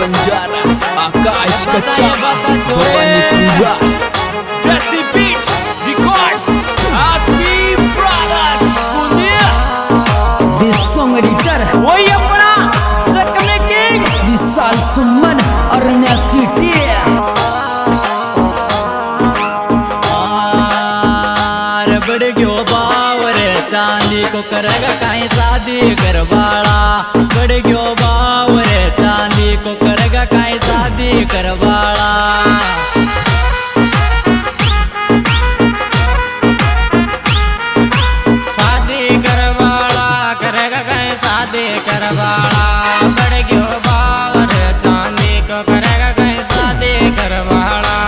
बंजारा आकाश कच्चा भवानी पूरा देसी बीट रिकॉर्ड्स आसमी ब्रदर्स पुण्य दिस सॉन्ग एडिटर वही अपना सकमे किंग विशाल सुमन अरण्या सिटी बढ़ गयो बावर चांदी को करेगा काई शादी करवाड़ा बढ़ गयो बावर चांदी को करेगा काई शादी करवाड़ा शादी करवाड़ा करेगा काई शादी करवाड़ा बढ़ गयो बावर चांदी को करेगा काई शादी करवाड़ा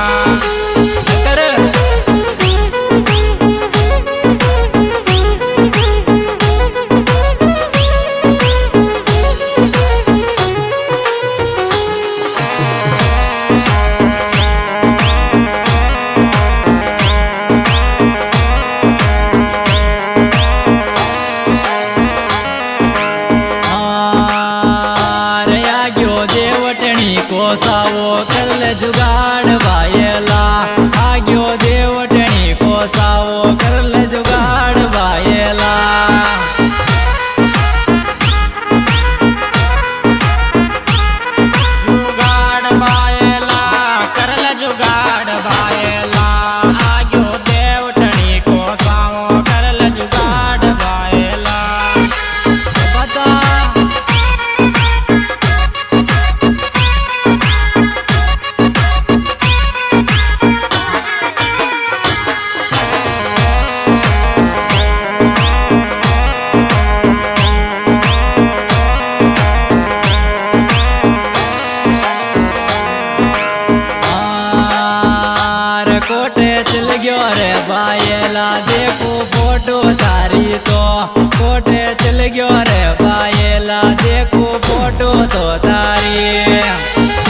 सावो करल जुगाड़ बायला आग्यो देवटणी को सावो करल जुगाड़ बायला जुगाड़ बायला करल जुगाड़ बायला आग्यो देवटणी को सावो करल जुगाड़ बायला बता कोटे चल गयो रे बायला देखो फोटो तारी तो कोटे चल गयो रे बायला देखो फोटो तो तारी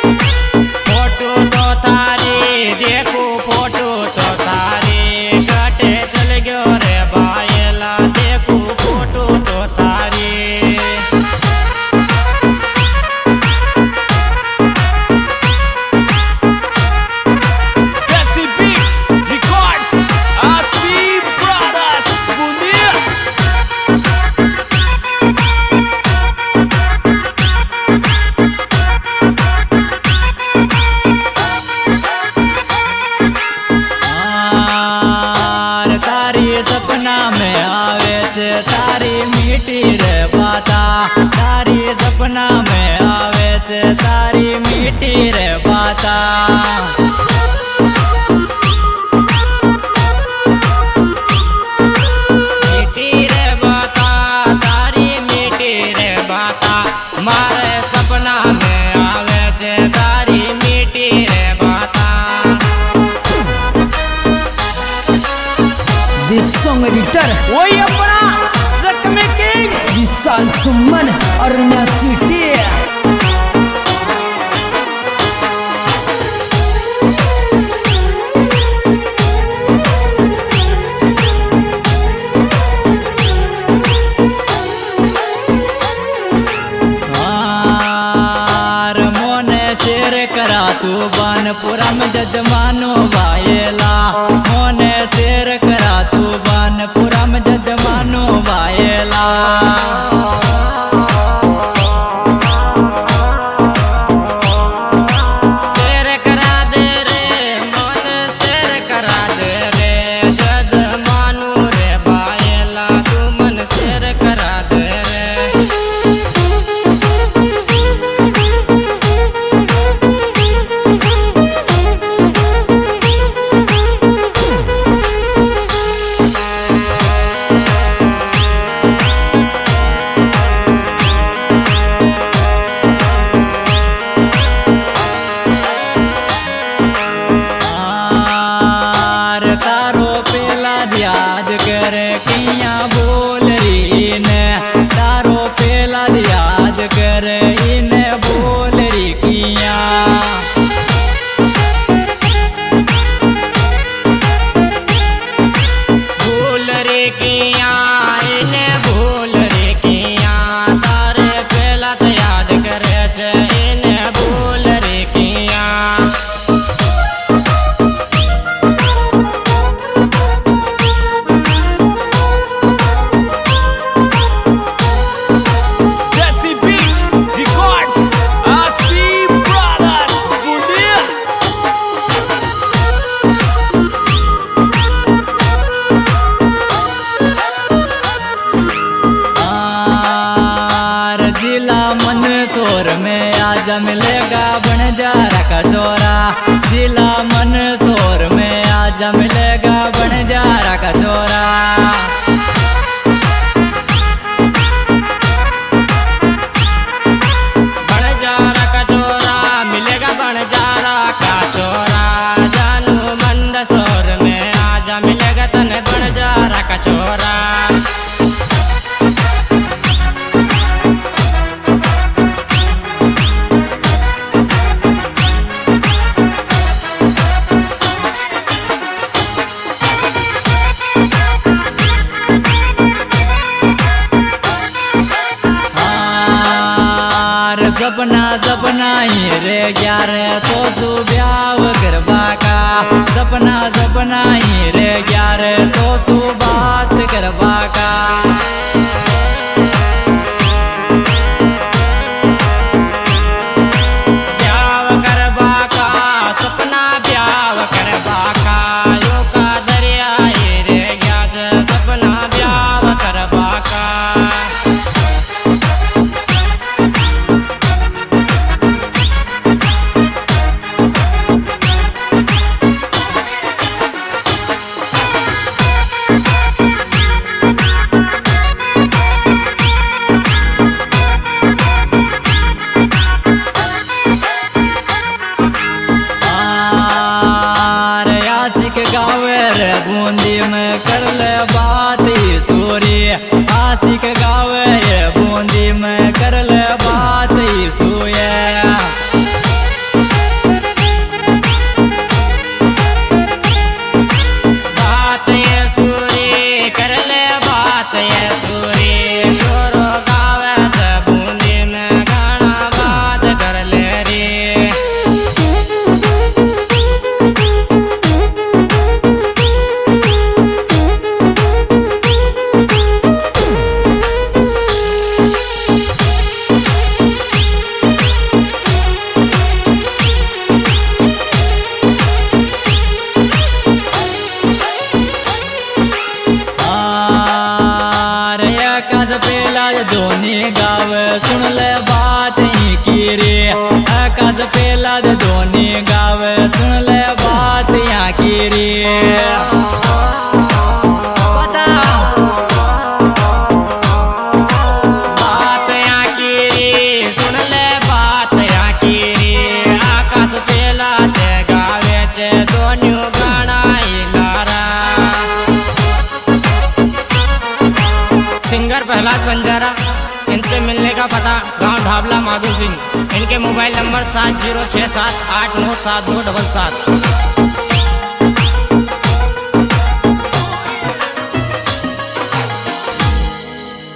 फोटो तो तारी देखो फोटो तो तारी कोटे चल गयो रे बायला देखो फोटो तो तारी सपना में आवे थे तारी मीठी रे बाता तारी सपना में आवे थे तारी मीठी रे बाता मीठी रे बाता तारी मीठी रे बाता मारे सपना में आवे थे तारी मीठी रे बाता दिस सॉन्ग एडिटर वही अपना सकमे किंग विशाल सुमन अरण्या सिटी मोने शेर करा तू बानपुरा में जजमानो बायला मोने शेर करा तू बानपुरा में जजमानो बायला शेर करा दे रे मन शेर करा दे रे जजमानो रे बायला तू मन शेर करा दे रे याद करे किया बोल रही ने तारो पेला याद करे इने बोल रही किया भूल रे किया इने भूल रे किया का चोरा। जिला मंदसौर में आजा मिलेगा बंजारा का चोरा। बंजारा का चोरा मिलेगा बंजारा का चोरा। जानू मंदसौर में आजा मिलेगा तने बंजारा का चोरा। सपना सपना ही रे ग्यार तो तू ब्याह करवा का। सपना सपना ही रे ग्यार तो तू बात करवा का। ब्याह करवा का सपना ब्याह करवा का। यो का दरिया ही रे ग्यार सपना ब्याह करवा का। बूंदी में कर ले बात सूरी। आशिक गावे ये बूंदी में कर ले बात सूये। बात ये सूरी कर ले बात ये सूरी। छोरो गावे ते बूंदी में गाना बात कर ले रे। दोनी गावे सुन ले बात ही की रे। आकाश पेला दोनी गावे सुन ले बात यहाँ की रे। बात यहाँ की रे सुन ले बात यहाँ की रे। आकाश पेला ते गावे चे दोन्यू गाना ही लारा। सिंगर प्रहलाद बंजारा। इनसे मिलने का पता गांव ढाबला माधु सिंह। इनके मोबाइल नंबर 7067897277।